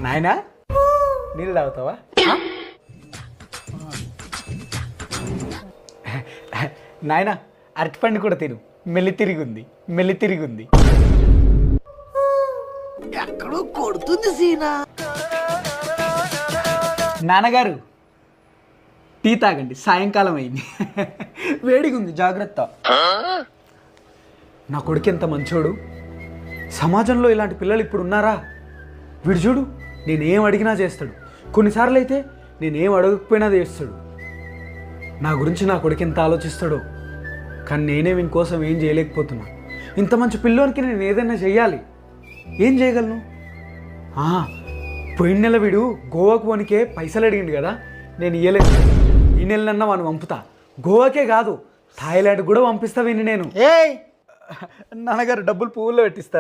నాయనా నీళ్ళు తాగుతావా? నాయనా అరటిపండు కూడా తిను, మెల్లి తిరిగింది. ఎక్కడో కొడుతుంది సీనా. నాన్నగారు టీ తాగండి, సాయంకాలం అయింది. వేడిగా ఉంది, జాగ్రత్త. నా కొడుకు ఎంత మంచోడు. సమాజంలో ఇలాంటి పిల్లలు ఇప్పుడు ఉన్నారా? వీడు చూడు, నేనేం అడిగినా చేస్తాడు. కొన్నిసార్లు అయితే నేనేం అడగకపోయినా చేస్తాడు. నా గురించి నా కొడుకు ఎంత ఆలోచిస్తాడో. కానీ నేనే వీని కోసం ఏం చేయలేకపోతున్నా. ఇంత మంచి పిల్లోనికి నేను ఏదైనా చెయ్యాలి. ఏం చేయగలను? పోయిన నెల వీడు గోవాకు పోనికే పైసలు అడిగిండు కదా, నేను ఇయ్యలేదు. ఈ నెలనన్నా వాడిని పంపుతా. గోవాకే కాదు, థాయిలాండ్ కూడా పంపిస్తా వీని నేను. నాన్నగారు డబ్బులు పువ్వుల్లో పెట్టిస్తా.